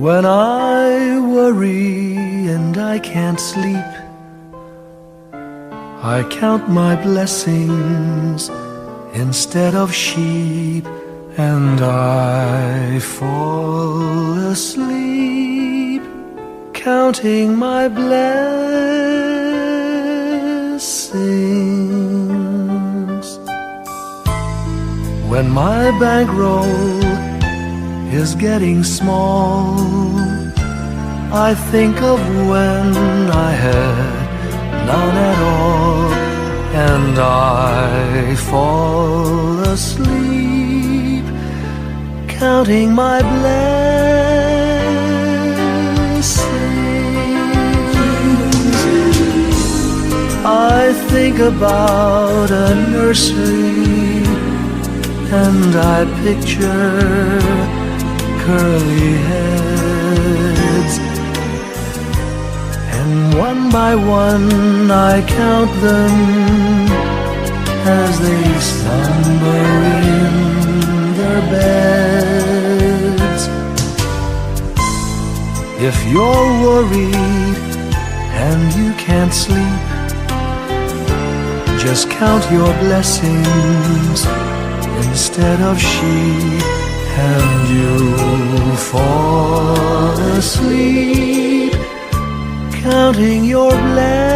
When I worry and I can't sleep, I count my blessings instead of sheep, and I fall asleep counting my blessings. When my bankroll is getting small, I think of when I had none at all, and I fall asleep counting my blessings. I think about a nursery, and I picture curly heads, and one by one I count them as they slumber in their beds. If you're worried and you can't sleep, just count your blessings instead of sheep, and you'll fall asleep counting your blessings.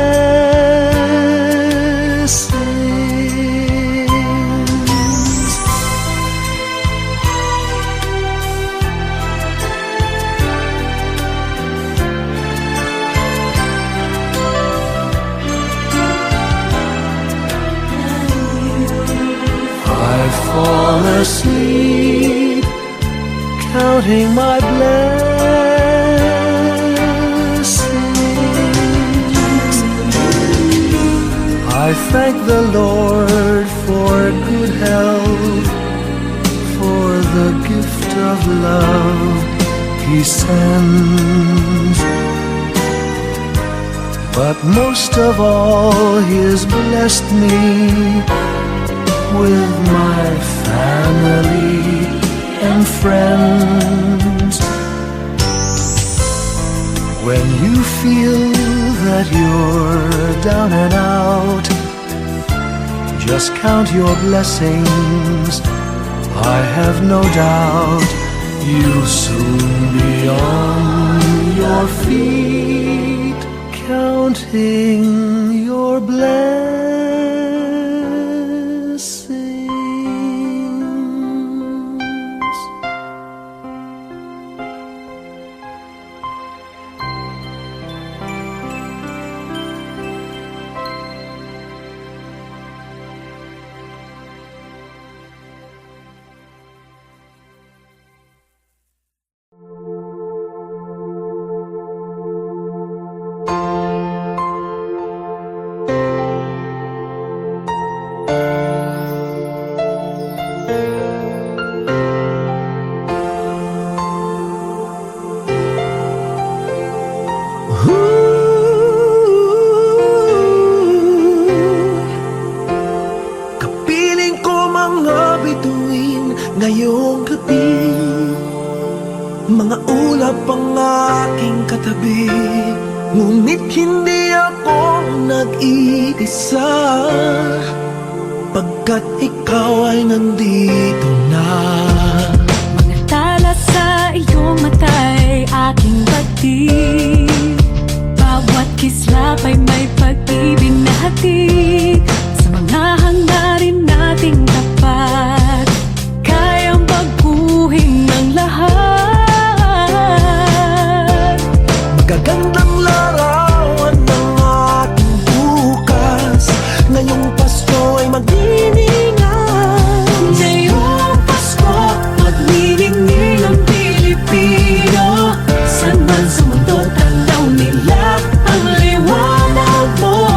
I fall asleep counting my blessings. I thank the Lord for good health, for the gift of love He sends, but most of all He has blessed me with my family and friends. When you feel that you're down and out, just count your blessings. I have no doubt you'll soon be on your feet, counting your blessings. Kapiling ko mga bituin ngayong gabi, mga ulap ang aking katabi, ngunit hindi ako nag-iisa, pagkat ikaw ay nandito na. Mga tala sa iyong mata'y aking batid, bawat kislap ay may pag-ibig na hatid. Sa mga hangarin nating tapat, kayang baguhin ng lahat. Magagandang larawan ng ating bukas, ngayong Pasko ay magdiningan. Ngayong Pasko, magniningning ang Pilipino. Saan man sa mundo, tanaw nila ang liwanag mo.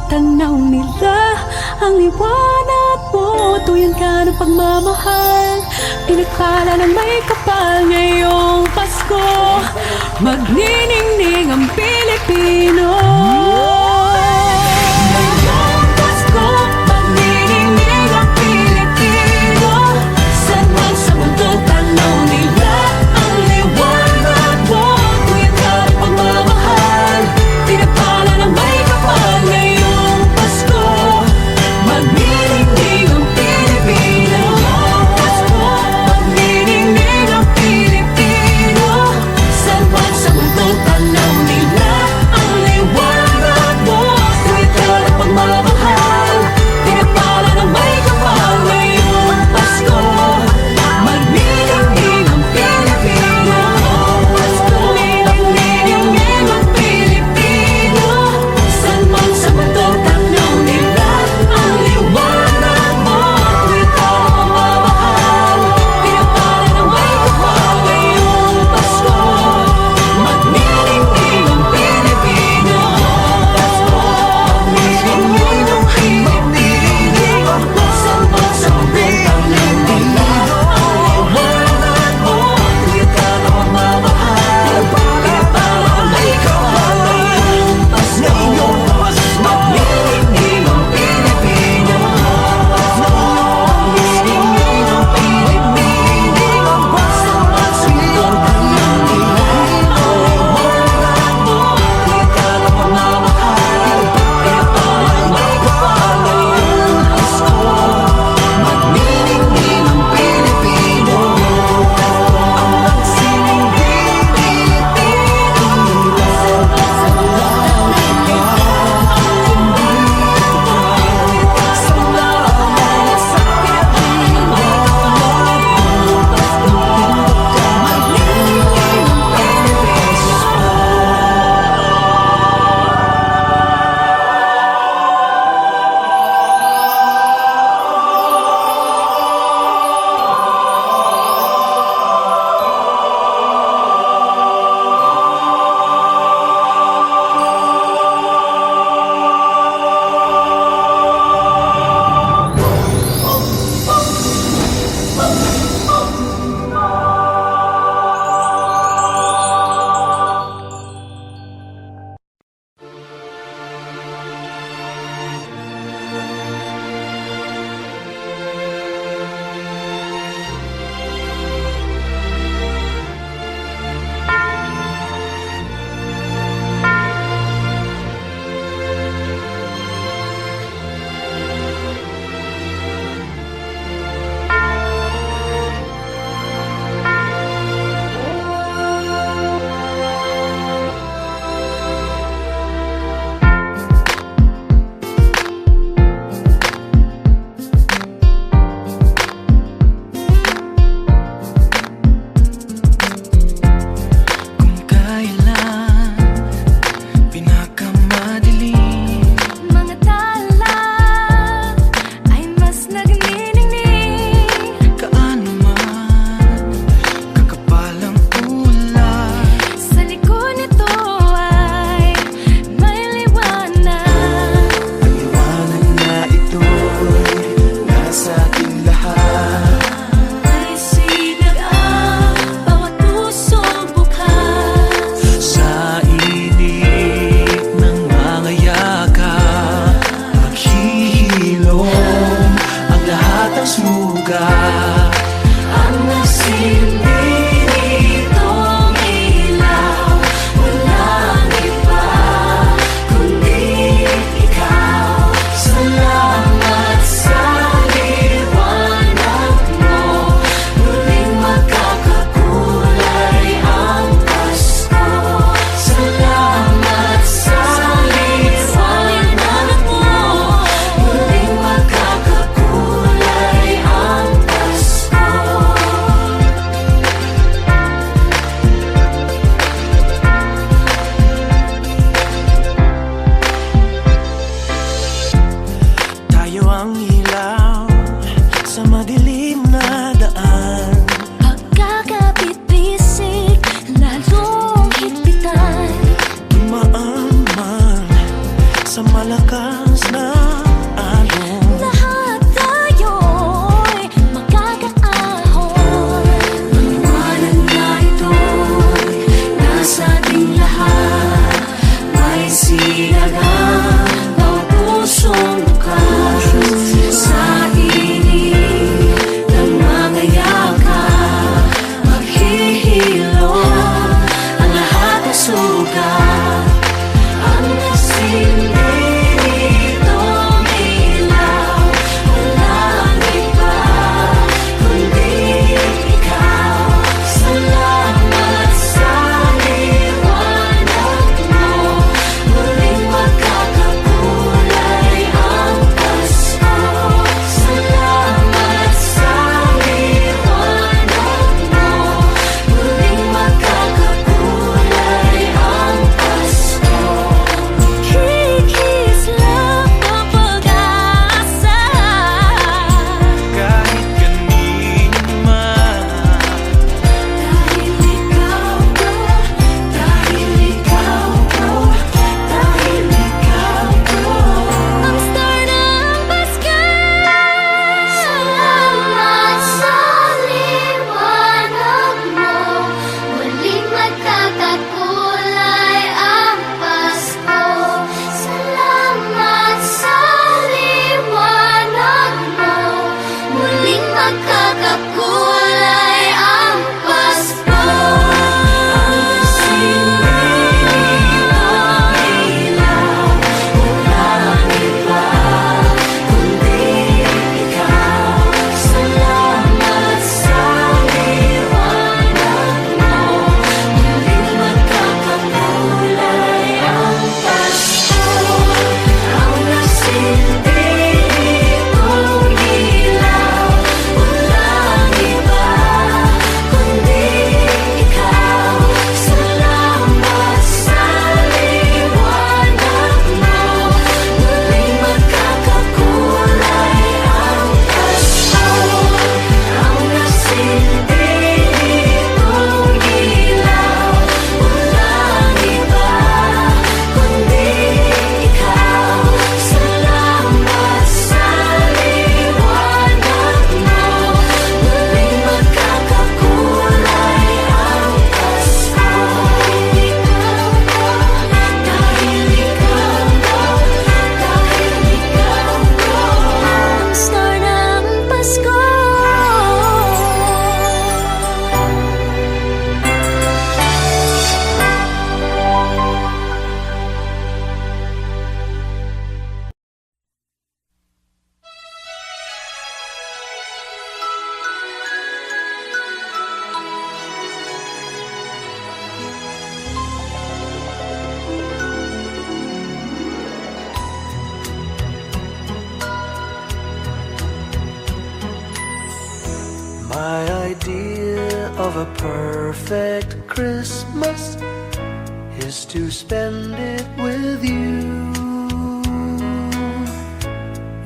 tanaw nila ang liwanag mo. Tuyan ka ng pagmamahal, pinagpala ng may kapal. Ngayong Pasko, magniningning ang Pilipino. Ngayong Pasko, magniningning ang Pilipino. Saan man sa mundo tanaw nila ang liwanag mo. Tuyan ka ng pagmamahal, pinagpala ng may kapal. Ngayong Pasko, magniningning ang Pilipino. Ngayong Pasko, magniningning ang Pilipino. Saan man sa mundo tanaw nila ang liwanag mo. Tuyan ka ng pagmamahal, pinagpala ng may kapal. Ngayong Pasko, magniningning ang Pilipino. Pasko, magniningning ang Pilipino. Saan man sa mundo tanaw nila ang liwanag mo. Tuyan ka ng pagmamahal, pinagpala ng may kapal. Ngayong Pasko, magniningning ang Pilipino. Pasko, magniningning ang Pilipino. Saan man sa mundo tanaw nila ang liwanag mo. Tuyan ka ng pagmamahal, pinagpala ng may kapal. Ngayong Pasko, magniningning ang Pilipino. Magniningning ang Pilipino. Saan man sa mundo tanaw nila ang liwanag mo. Tuyan ka ng pagmamahal, pinagpala ng may kapal. Ngayong Pasko, magniningning ang Pilipino. Ang magsining Pilipino. Saan man sa mundo tanaw nila ang liwanag. Salamat sa Pilipino. Ngayong Pasko, magniningning ang Pilipino. Kung kailan pinakamadilim, Mga tala ay mas nagniningning. kaano man kakapal ang ulap, Sa likod nito ay may liwanag. ang liwanag na ito'y nasa ating lahat. May sinag ang bawat pusong bukas. Sa init ng mga yakap, maghihilom ang lahat ng sugat. Ang nagsilbi nitong ilaw, walang iba kundi ikaw. Salamat sa liwanag mo, muling magkakakulay ang Pasko. Salamat sa liwanag mo, muling magkakakulay ang Pasko. My idea of a perfect Christmas is to spend it with you,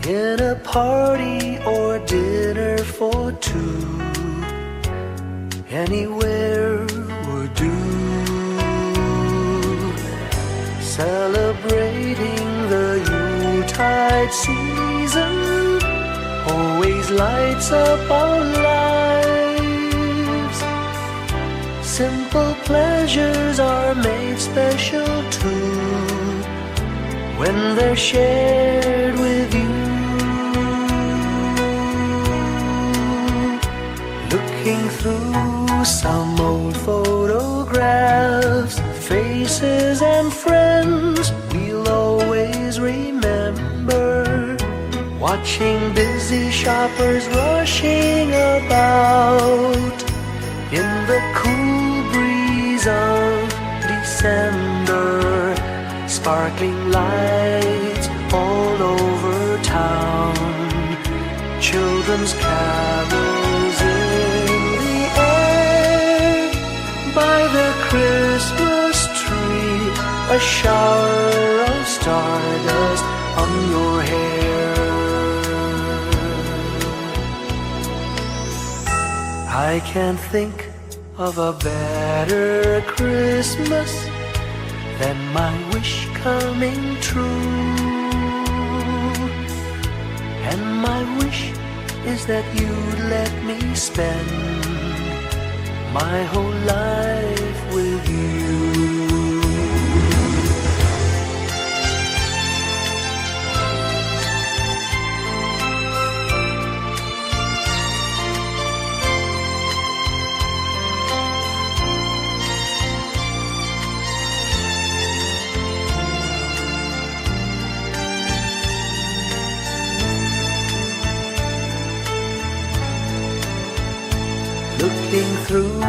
in a party or dinner for two. Anywhere would do. Celebrating the Yuletide season always lights up our lives. Simple pleasures are made special too when they're shared with you. Looking through some old photographs, faces and friends we'll always remember. Watching busy shoppers rushing about in the cool breeze of December. Sparkling lights all over town, children's carols in the air. By the Christmas tree, a shower of stardust on your hair. I can't think of a better Christmas than my wish coming true. And my wish is that you'd let me spend my whole life with you. Looking through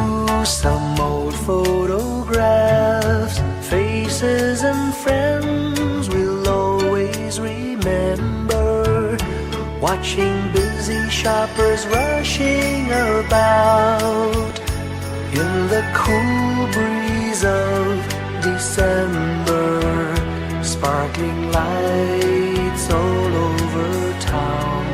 some old photographs, faces and friends we'll always remember. Watching busy shoppers rushing about in the cool breeze of December. Sparkling lights all over town,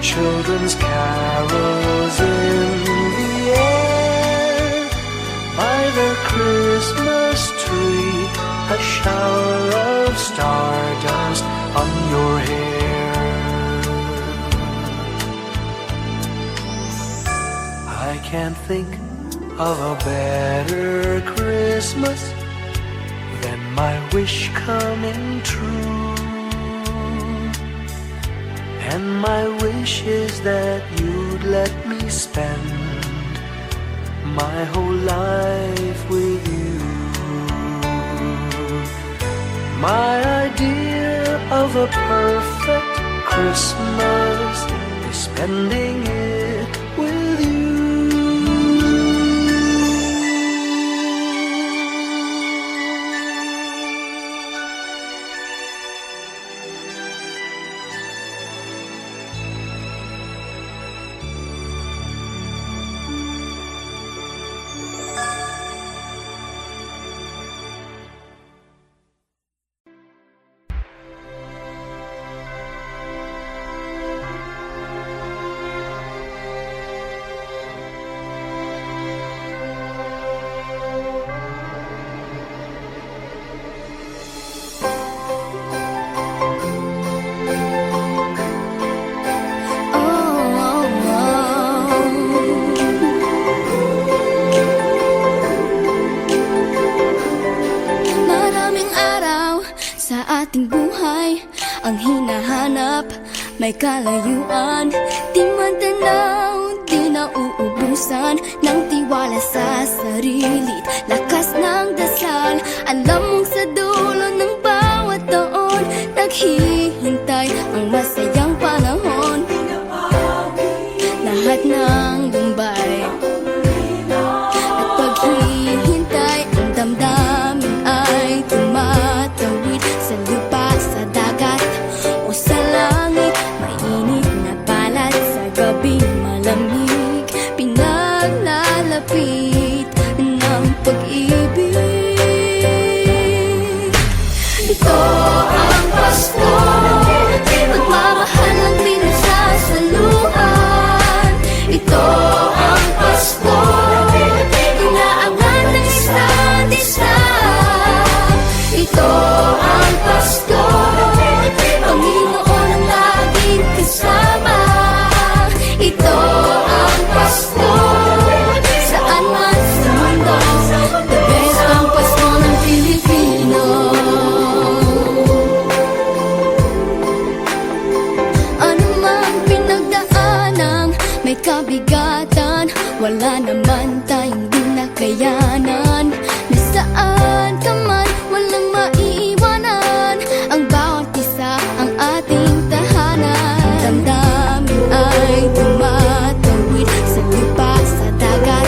children's carols in the air. By the Christmas tree, a shower of stardust on your hair. I can't think of a better Christmas than my wish coming true. And my wish is that you'd let me spend my whole life with you. My idea of a perfect Christmas is spending it with you. ating buhay ang hinahanap, may kalayuan, di man tanaw, di nauubusan ng tiwala sa sarili't lakas ng dasal. Alam mong sa dulo ng bawat taon naghihintay ang masayang panahon. Lahat ng lumbay at paghihintay, ang damdamin ay tumatawid sa lupa, sa dagat o sa langit. Mainit na balat sa gabing malamig. Kahit kabigatan, wala naman tayong di nakayanan. Nasaan ka man, walang maiiwanan. Ang bawat isa ang ating tahanan. Damdamin ay tumatawid sa lupa, sa dagat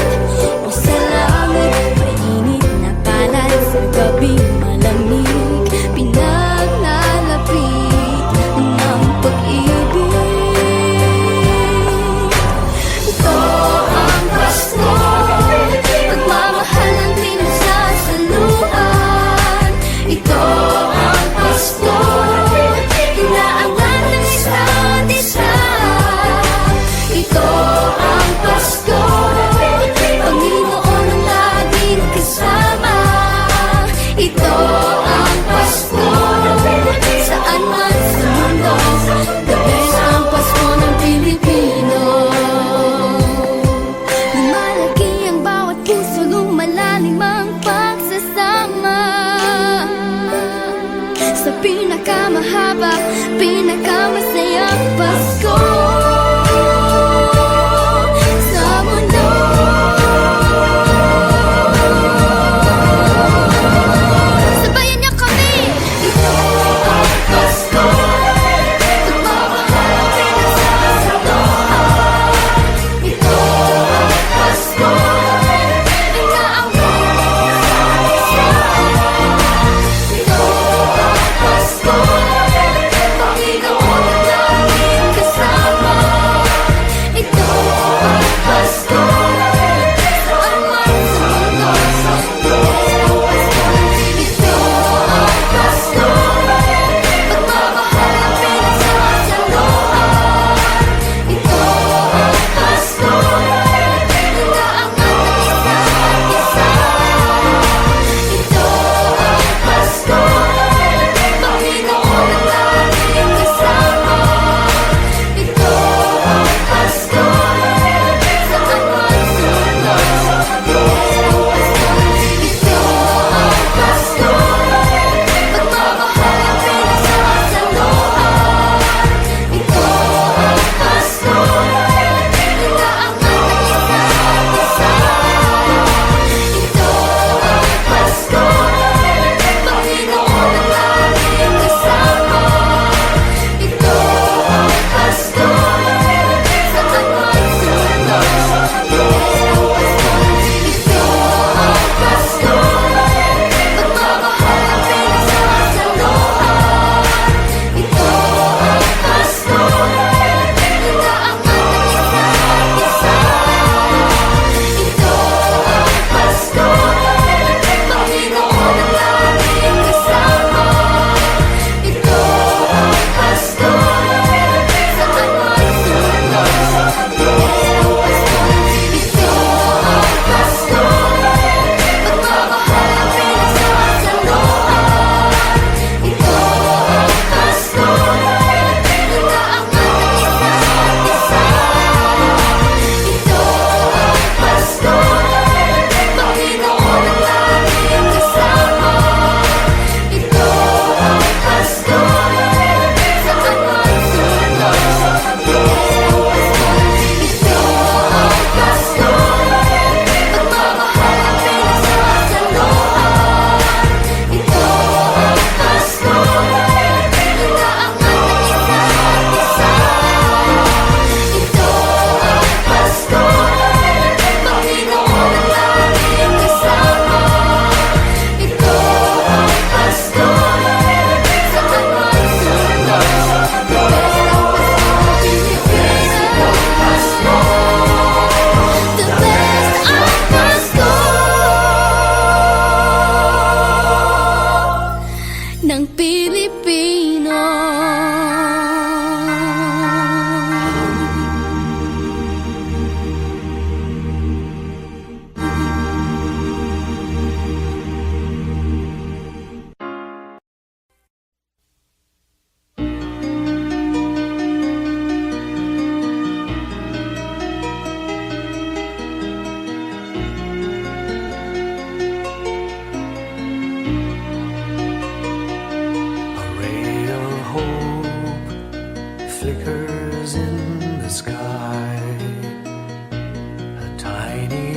o sa langit. Mainit na palad sa gabing malamig, pinaglalapit ng pag-ibig. Ito ang Pasko, pagmamahal ang pinagsasaluhan. Ito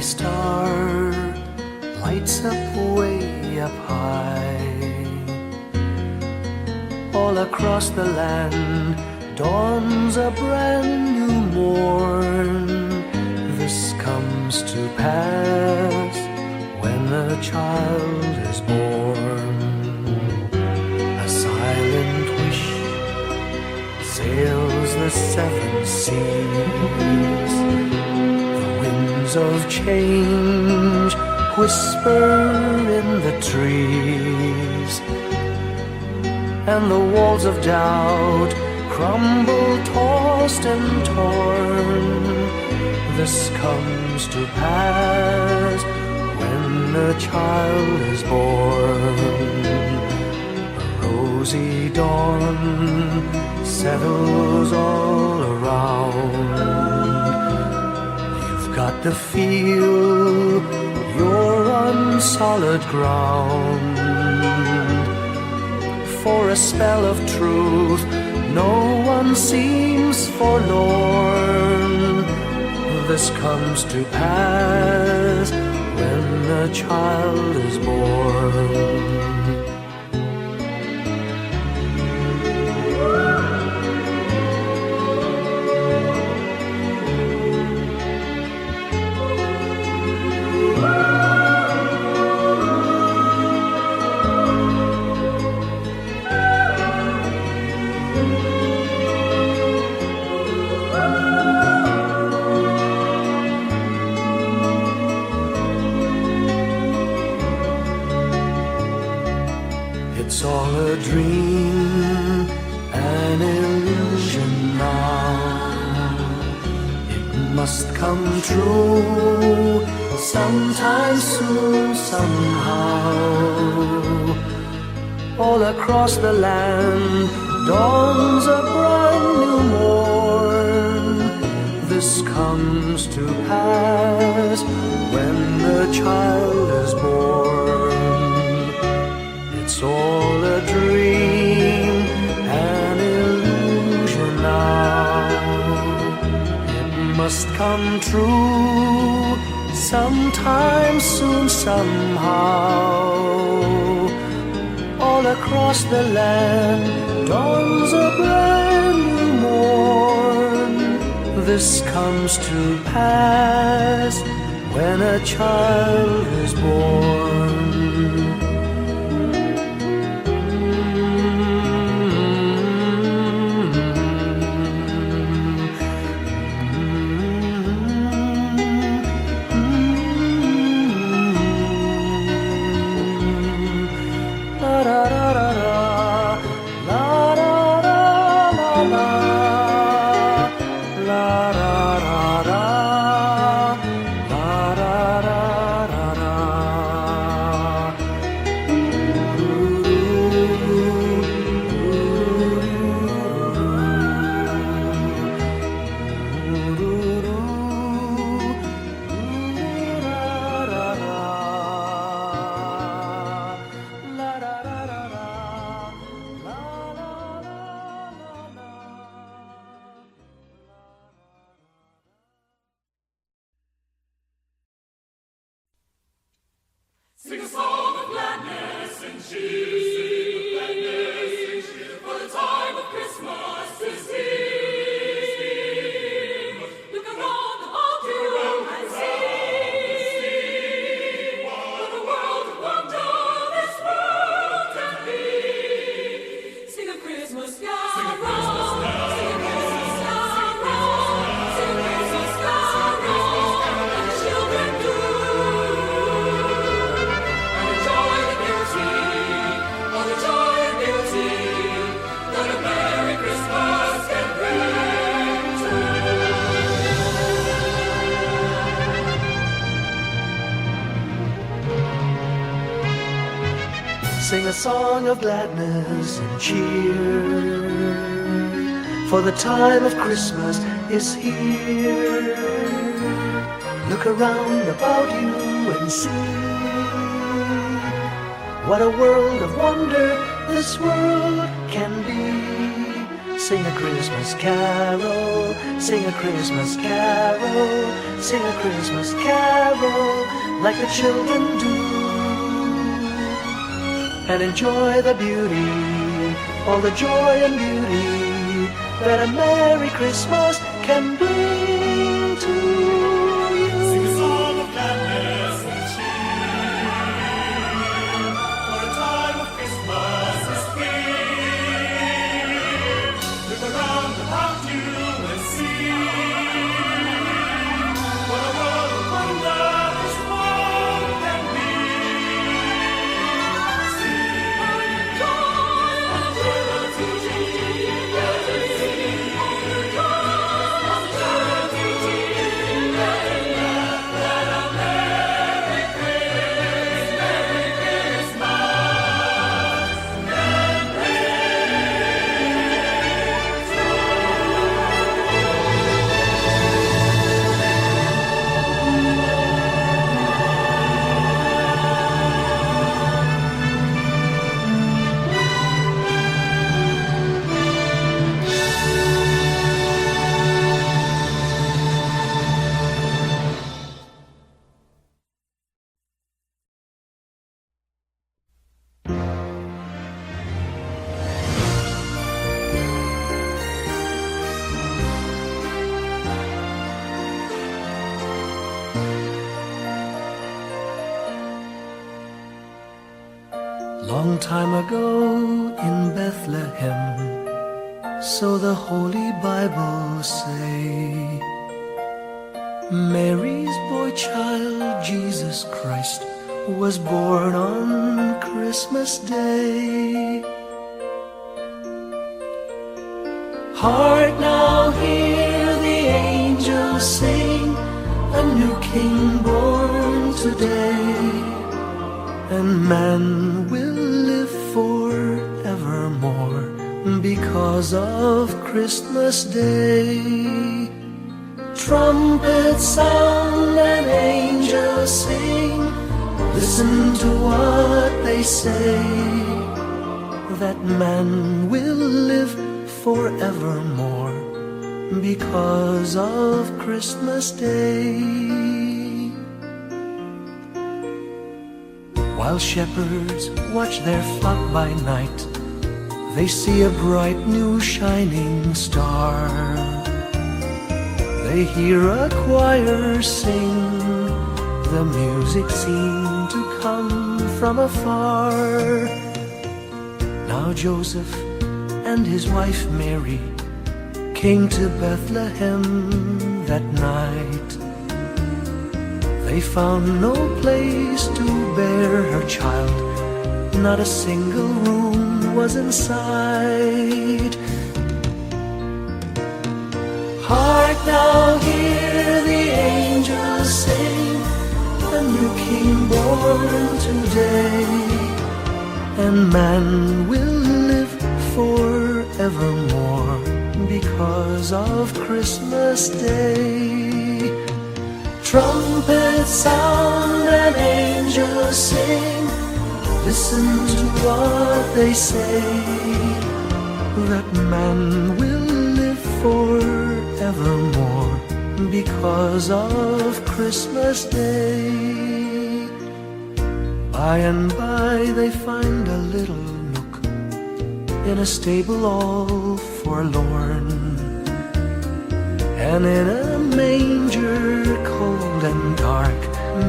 star lights up way up high. All across the land dawns a brand new morn. This comes to pass when a child is born. A silent wish sails the seven seas. The winds of change whisper in the trees, and the walls of doubt crumble, tossed and torn. This comes to pass when a child is born. A rosy dawn settles all around. You've got to feel you're on solid ground. For a spell of truth, no one seems forlorn. This comes to pass when a child is born. It's all a dream, an illusion now. It must come true sometime soon, somehow. All across the land dawns a brand new morn. This comes to pass when the child is born. It's all a dream, an illusion now. It must come true sometime soon, somehow. All across the land dawns a brand new morn. This comes to pass when a child is born. Sing a song of gladness and cheer, for the time of Christmas is here. Look around all you and see, what a world of wonder this world can be. Sing a Christmas carol, sing a Christmas carol, sing a Christmas carol, sing a Christmas carol, and the children do. Sing a song of gladness and cheer, for the time of Christmas is here. Look around about you and see what a world of wonder this world can be. Sing a Christmas carol, sing a Christmas carol, sing a Christmas carol like the children do, and enjoy the beauty, all the joy and beauty that a Merry Christmas can bring to you. Sing a song of gladness and cheer, for a time of Christmas is here. Look around about you and see what a world of wonder this world can be. Sing joy and liberty, Long time ago in Bethlehem, so the Holy Bible say, Mary's boy child, Jesus Christ, was born on Christmas Day. Hark now, hear the angels sing, a new King born today, and man will live forevermore because of Christmas Day. Trumpets sound and angels sing, listen to what they say, that man will live forevermore because of Christmas Day. While shepherds watch their flock by night, they see a bright new shining star. They hear a choir sing, the music seemed to come from afar. Now Joseph and his wife Mary came to Bethlehem that night. They found no place to bear her child, not a single room was in sight. Hark now, hear the angels sing, a new King born today, and man will live forevermore because of Christmas Day. Trumpets sound and angels sing, listen to what they say, that man will live forevermore because of Christmas Day. By and by they find a little nook in a stable all forlorn, and in a manger cold and dark,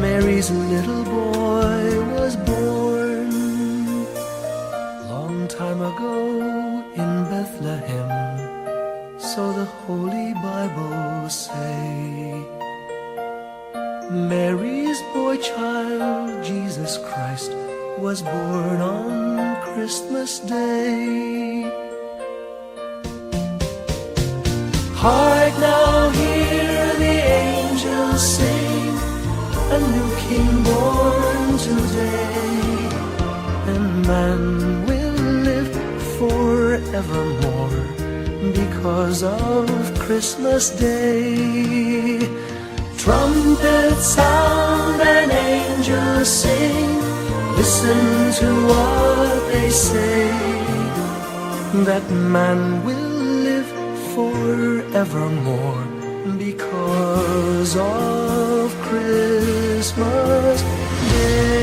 Mary's little boy was born. Long time ago in Bethlehem, so the Holy Bible say, Mary's boy child, Jesus Christ, was born on Christmas Day. Hark now, hear the angels sing, a new King born today, and man will live forevermore because of Christmas Day. Trumpets sound and angels sing, listen to what they say, that man will live forevermore because of Christmas Day.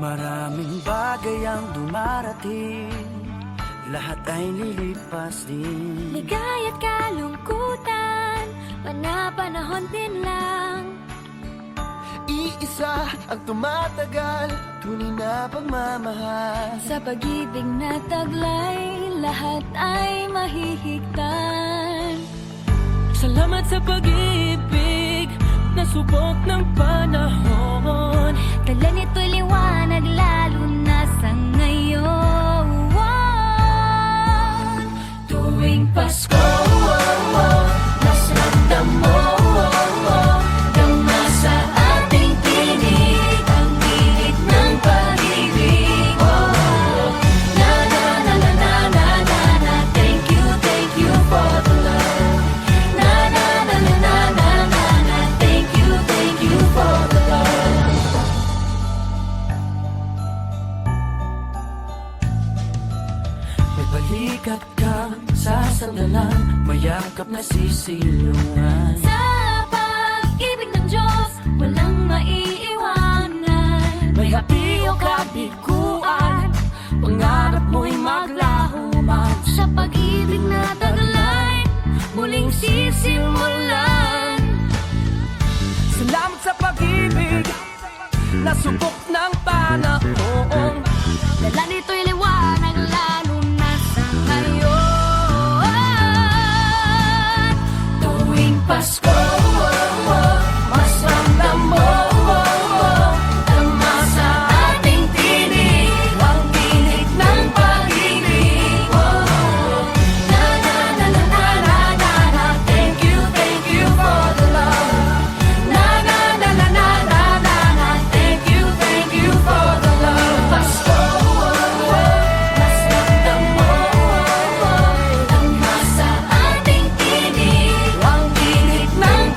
Maraming bagay ang dumarating, lahat ay lilipas din. Ligay at kalungkutan, panapanahon din lang. Iisa ang tumatagal, tunay na pagmamahal. Sa pag-ibig na taglay, lahat ay mahihigtan. Salamat sa pag-ibig na subok ng panahon. Dala nito'y liwanag lalo na sa ngayon. Tuwing Pasko, mas ramdam mo, dama sa ating tinig ang init ng pag-ibig. Na na na na na na na na, thank you for the love. Na na na na na na na na, thank you for the love. May balikat ka sa sandalan, mayakap na sisilungan. Sa pag-ibig ng Diyos, walang maiiwanan. May hapi o kabiguan, pangarap mo'y maglaho man. Sa pag-ibig na taglay, muling sisimulan. Salamat sa pag-ibig na subok ng panahon. Dala nito'y liwanag lalo na sa ngayon. Tuwing Pasko, mas ramdam mo, dama sa ating tinig ang tinig ng pag-ibig. Na na na na na na na na, thank you for the love. Na na na na na na na na, thank you for the love. Pasko, mas ramdam mo, dama sa ating tinig ang tinig ng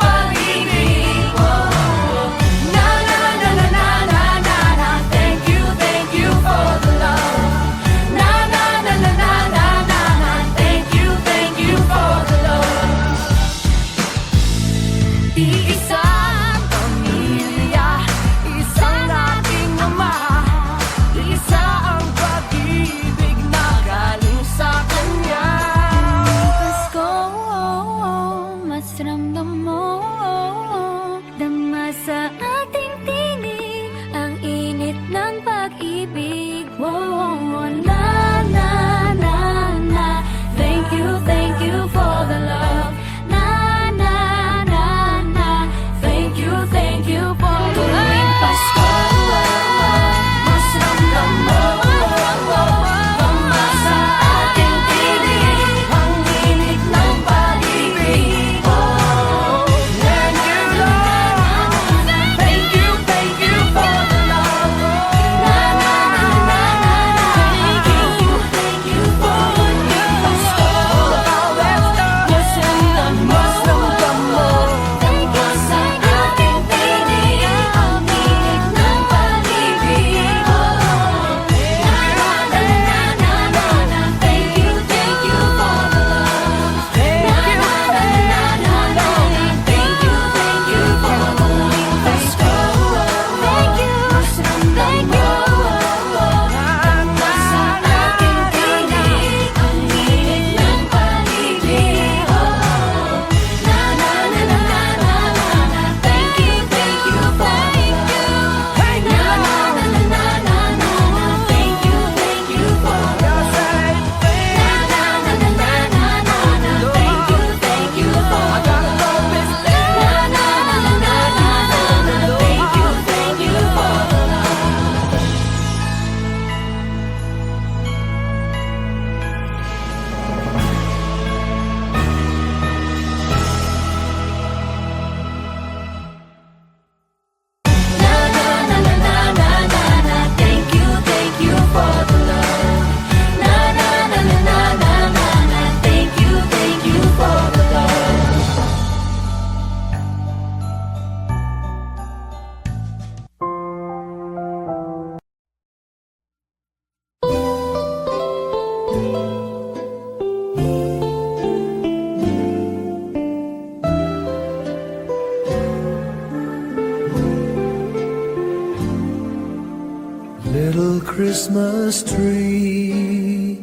Little Christmas tree,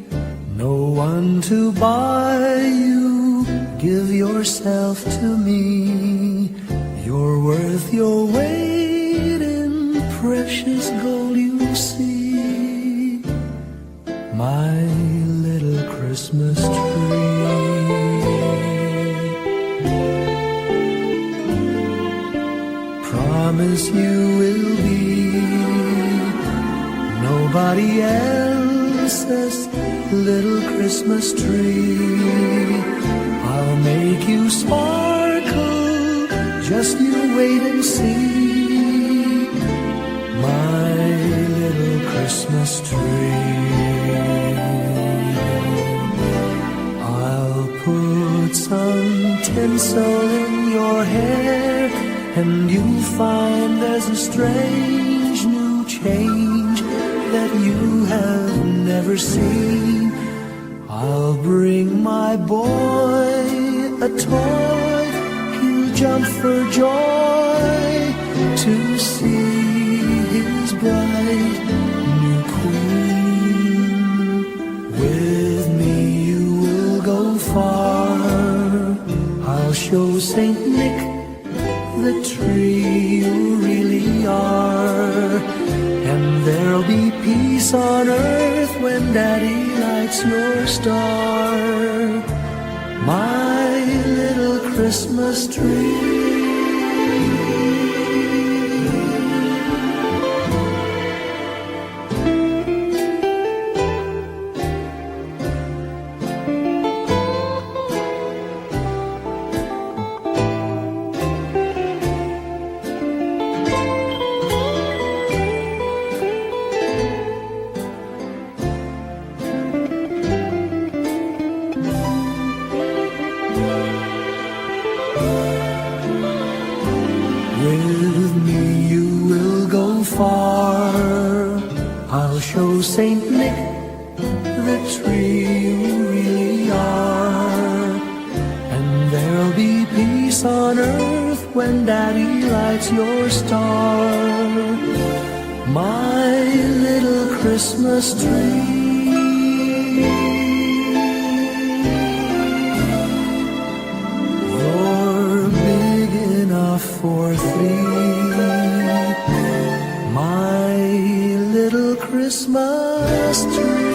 no one to buy you. Give yourself to me. You're worth your weight in precious gold, you see. My little Christmas tree. Promise you will be nobody else's little Christmas tree. I'll make you sparkle, just you wait and see. My little Christmas tree. I'll put some tinsel in your hair, and you'll find there's a strange new change that you have never seen. I'll bring my boy a toy, he'll jump for joy to see his bright new queen. With me you will go far, I'll show Saint Nick the tree you really are. And there'll be peace on earth when Daddy lights your star. My little Christmas tree. With me you will go far, I'll show Saint Nick the tree you really are. And there'll be peace on earth when Daddy lights your star. My little Christmas tree. For three, my little Christmas tree.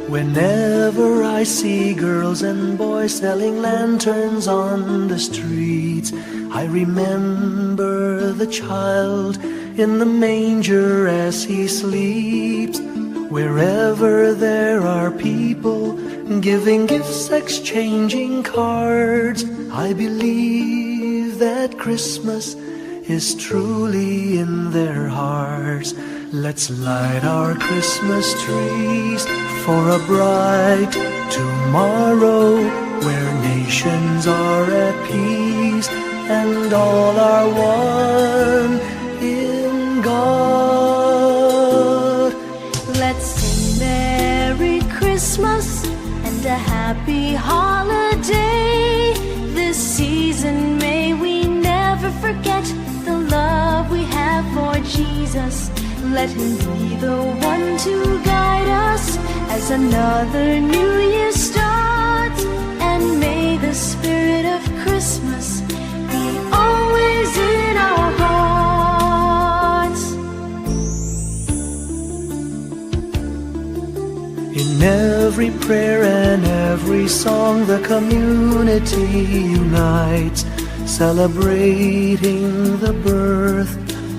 Whenever I see girls and boys selling lanterns on the streets, I remember the child in the manger as he sleeps. Wherever there are people giving gifts, exchanging cards, I believe that Christmas is truly in their hearts. Let's light our Christmas trees for a bright tomorrow, where nations are at peace and all are one in God. Let's sing Merry Christmas and a happy holiday. This season may we never forget the love we have for Jesus. Let him be the one to guide us as another new year starts. And may the spirit of Christmas be always in our hearts. In every prayer and every song, the community unites, celebrating the birth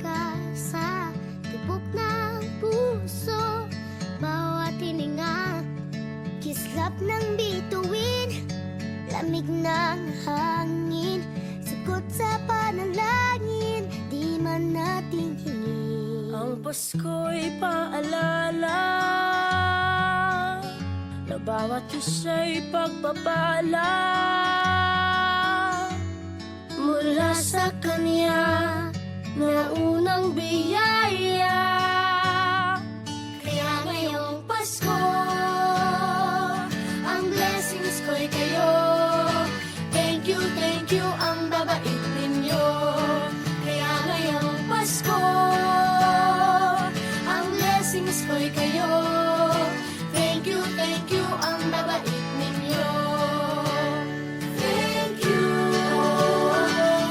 mahalaga sa tibok ng puso. Bawat hininga, kislap ng bituin, lamig ng hangin, sagot sa panalangin, di man natin hingin. Ang Pasko'y paalala na bawat isa'y pagpapala mula sa Kanya na unang biyaya. Kaya ngayong Pasko, ang blessings ko'y kayo. Thank you, ang babait ninyo. Kaya ngayong Pasko, ang blessings ko'y kayo. Thank you, ang babait ninyo. Thank you,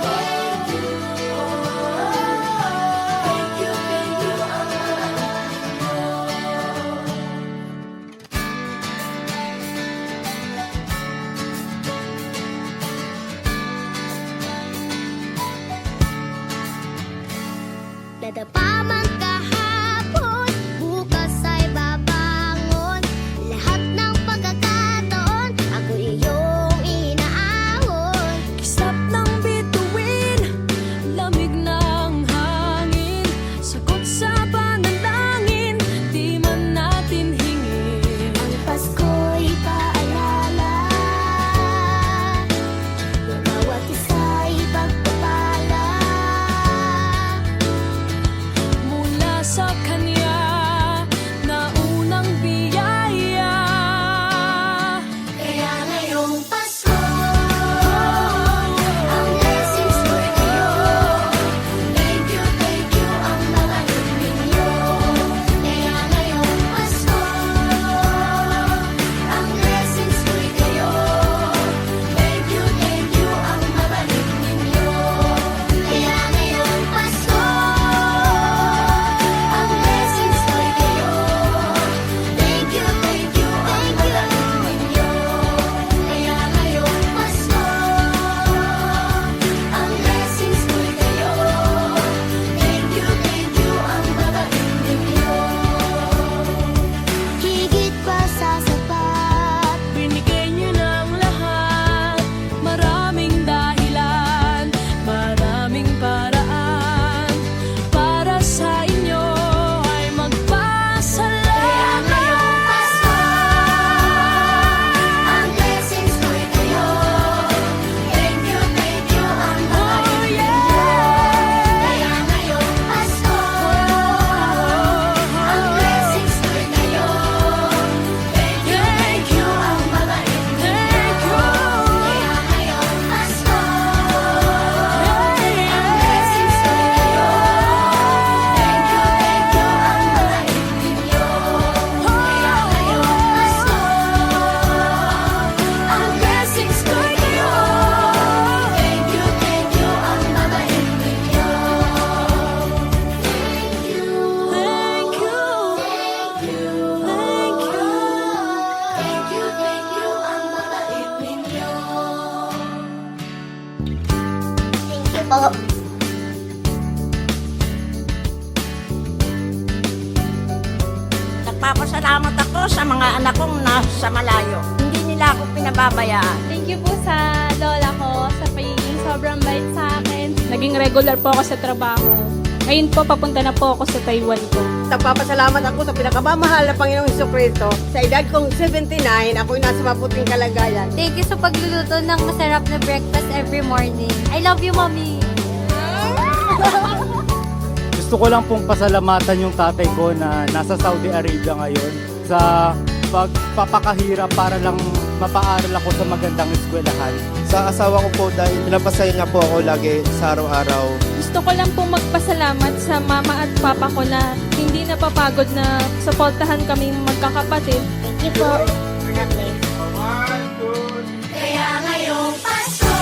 thank you. Thank you, ang babait ninyo. Nadapa man kahapon, bukas ay babangon. Lahat ng pagkakataon, ako iyong inaahon. Kislap ng bituin, lamig ng hangin, sagot sa panalangin, di man natin hingin. Ang Pasko'y paalala na bawat isa'y pagpapala Mula sa Kanya na unang biyaya. Kaya ngayong Pasko, ang blessings ko'y kayo. thank you, ang babait ninyo. Kaya ngayong Pasko, Ang blessings ko'y kayo. thank you, ang babait ninyo. Kaya ngayong Pasko, ang blessings ko'y kayo. Thank you, ang babait ninyo. Kaya ngayong Pasko, Ang blessings ko'y kayo. thank you, ang babait ninyo. Higit pa sa sapat, Binigay niyo ng lahat, maraming dahilan, maraming paraan, para sa inyo ay magpasalamat. ang blessings ko'y kayo. Thank you, ang Oh, yeah. Kaya ngayong Pasko, ang blessings ko'y kayo. Thank you, ang babait thank you. Kaya ngayong Pasko, ang blessings ko'y kayo. Thank you, ang babait ninyo. Kaya ngayong Pasko, ang blessings ko'y kayo. Thank you, ang babait ninyo. Thank you, Thank you, thank you, thank you. thank you, ang babait ninyo. thank you po. Nagpapasalamat ako sa mga anak kong nasa malayo. Hindi nila ako pinababayaan. Thank you po sa lola ko sa pagiging sobrang bait sa akin. Naging regular po ako sa trabaho. Ngayon po, papunta na po ako sa Taiwan ko. Nagpapasalamat ako sa pinakamamahal na Panginoong Jesucristo. Sa edad kong 79, ako'y nasa mabuting kalagayan. Thank you sa pagluluto ng masarap na breakfast every morning. I love you, Mommy! Gusto ko lang pong pasalamatan yung tatay ko na nasa Saudi Arabia ngayon sa pagpapakahirap para lang mapaaral ako sa magandang eskwelahan. Sa asawa ko po dahil pinapasaya niya po ako lagi sa araw-araw. Gusto ko lang pong magpasalamat sa mama at papa ko na hindi napapagod na suportahan kaming magkakapatid. Thank you po. God bless. Kaya ngayong Pasko,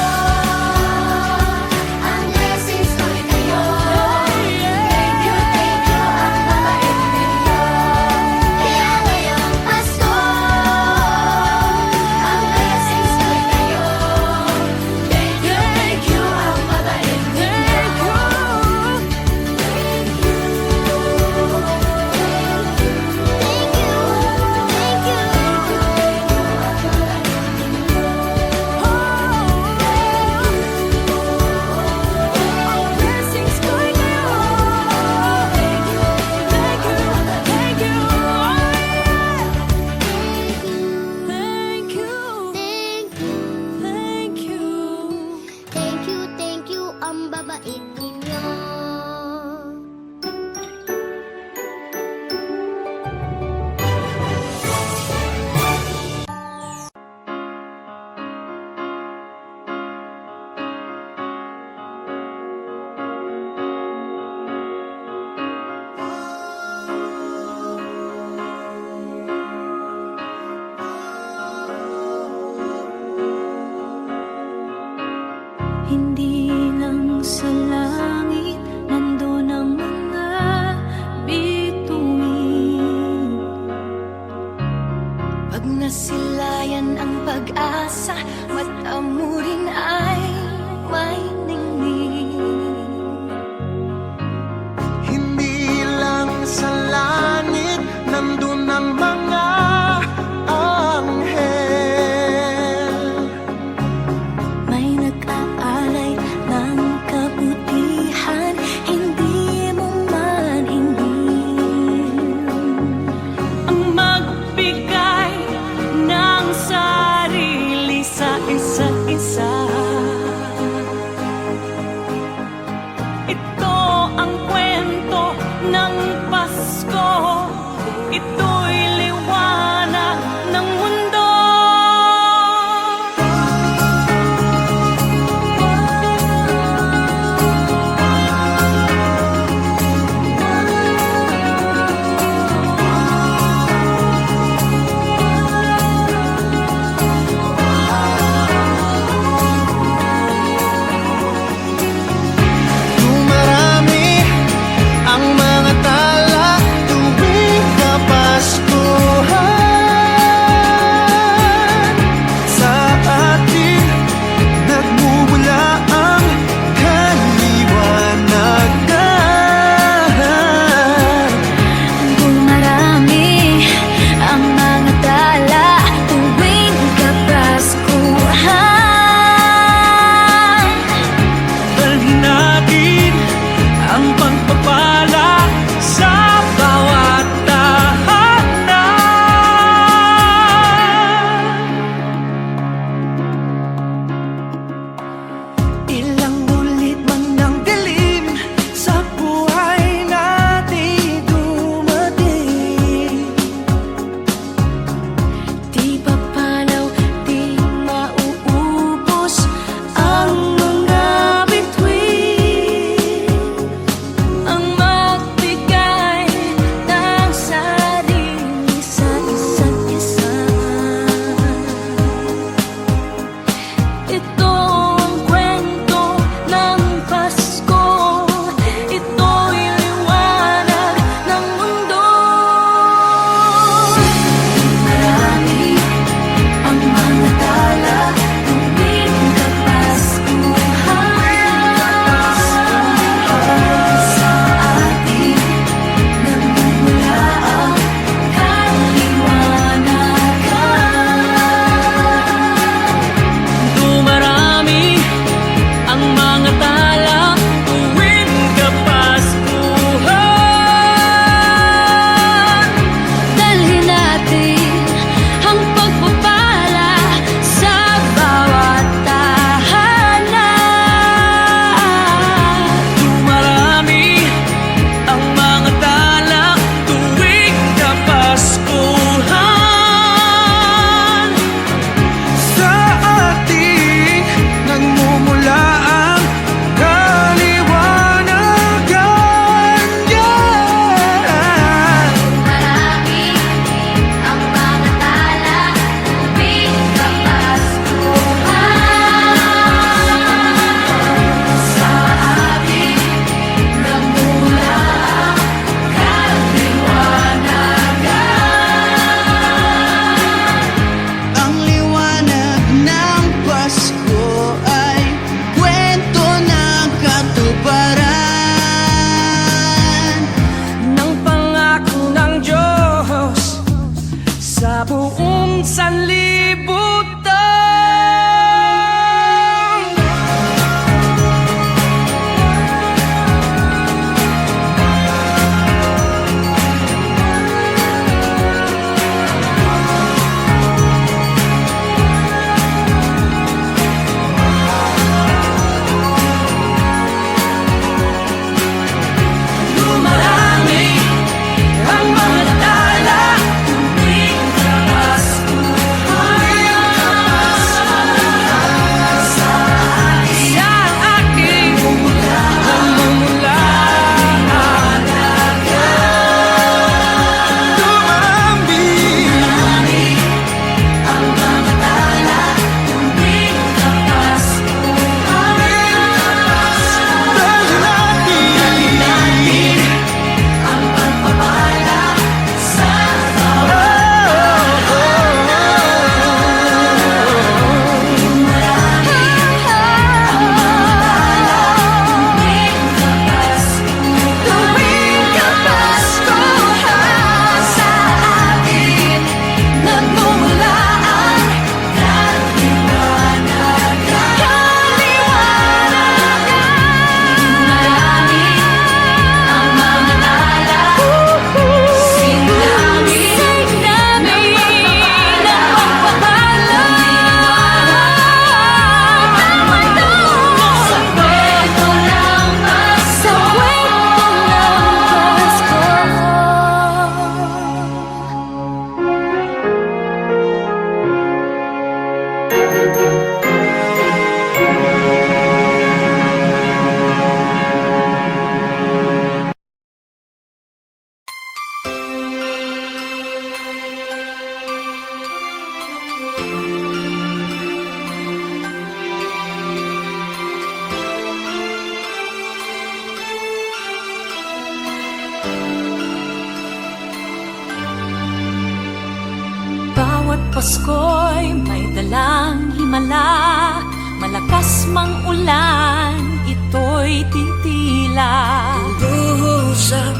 Pasko'y may dalang himala, malakas mang ulan, ito'y titila. Usap,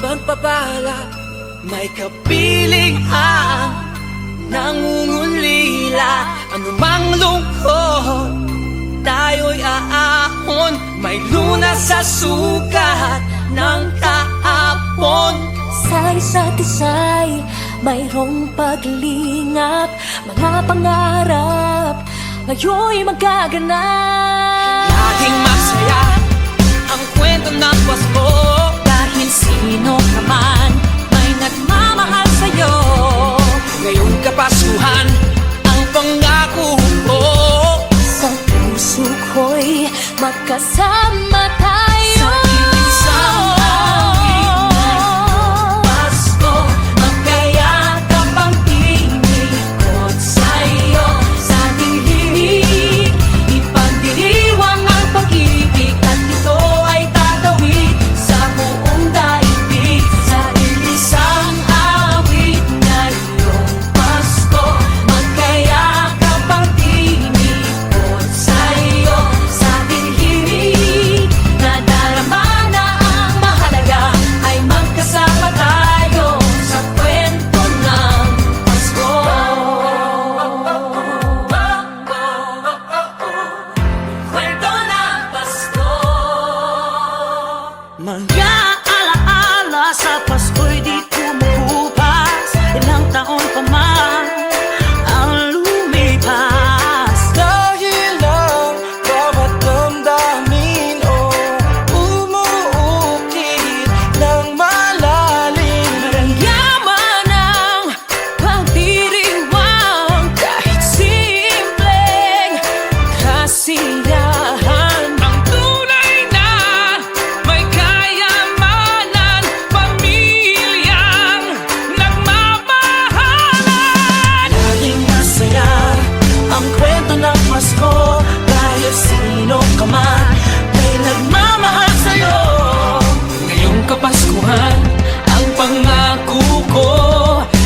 pagpapala, may kapiling ang nangungulila. Anumang lungkot, tayo'y aahon, may lunas sa sukat ng kahapon. Sa isa't isa'y mayroong paglingap, mga pangarap ngayon'y magaganap. Laging masaya ang kwento ng Pasko, Dahil sino ka man may nagmamahal sa'yo. ngayong Kapaskuhan ang pangako ko. Sa puso ko'y magkasama tayo. Sa isang awit ngayong Pasko, magkayakap ang tinikot sa'yo. Sa ating himig, ipagdiriwang ang pag-ibig, at ito ay tatawid sa buong daigdig. Sa isang awit ngayong Pasko, magkayakap ang tinikot sa'yo. Sa ating himig, nadarama na ang mahalaga, ay magkasama tayo sa kwento ng Pasko. Kwento ng Pasko. Mga alaala sa Pasko'y di kumukupas, ilang taon pa man ang lumipas. Dahil ang bawat damdamin umuukit ng malalim. Yaman ang pagdiriwang, kahit simpleng kasiyahan. Ang tunay na may kayamanan, pamilyang nagmamahalan. Laging masaya ang kwento ng Pasko, dahil sino ka man may nagmamahal sa'yo. Ngayong Kapaskuhan ang pangako ko,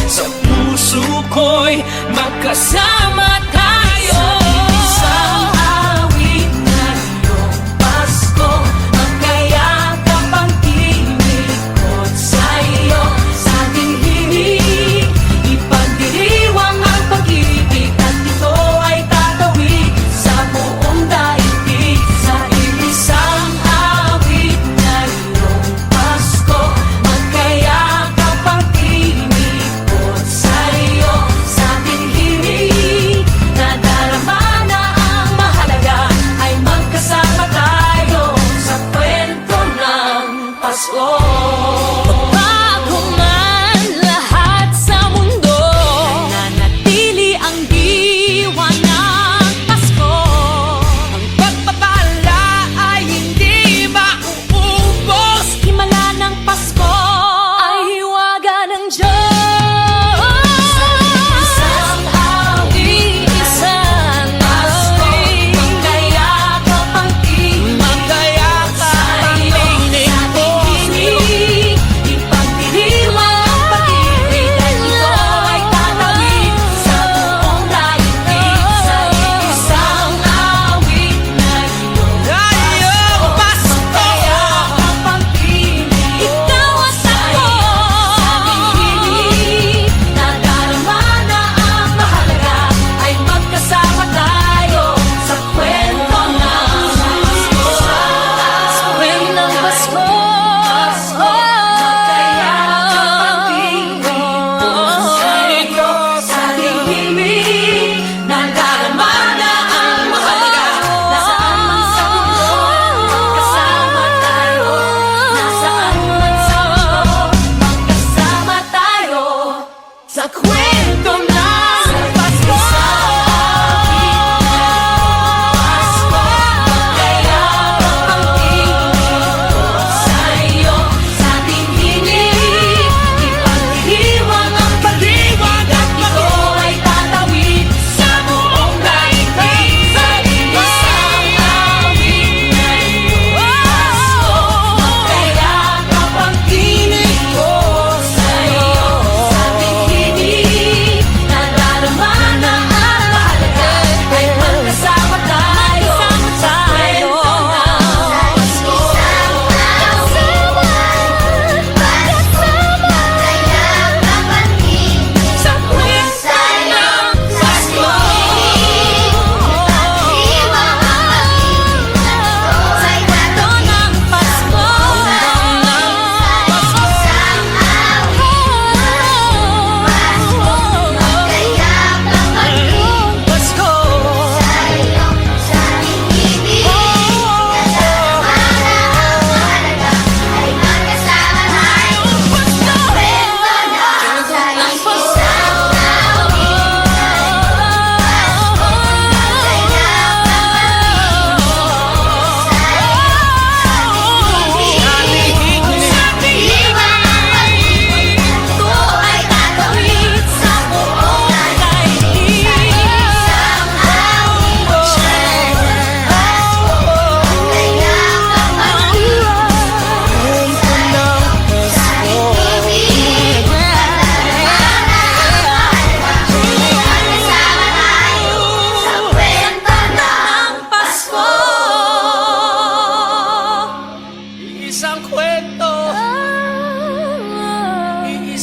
sa puso ko'y magkasama tayo. Isang awit ngayong Pasko, magkayakap ang tinikot sa'yo. Sa ating himig, ipagdiriwang ang pag-ibig, at ito ay tatawid sa buong daigdig. Sa isang awit ngayong Pasko, magkayakap ang tinikot sa'yo. Sa ating himig, nadarama na ang mahalaga, ay magkasama tayo sa kwento ng Pasko. Bago man lahat sa mundo, nananatili ang diwa ng Pasko. Ang pagpapala ay hindi mauubos. Himala ng Pasko ay hiwaga ng Diyos. Isang awit, isang awit, magkayakap ang tinig Magkayakap ang sa'yo. tinig Sa ating himig,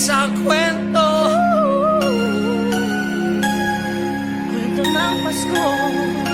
sa kwento. Kwento ng Pasko.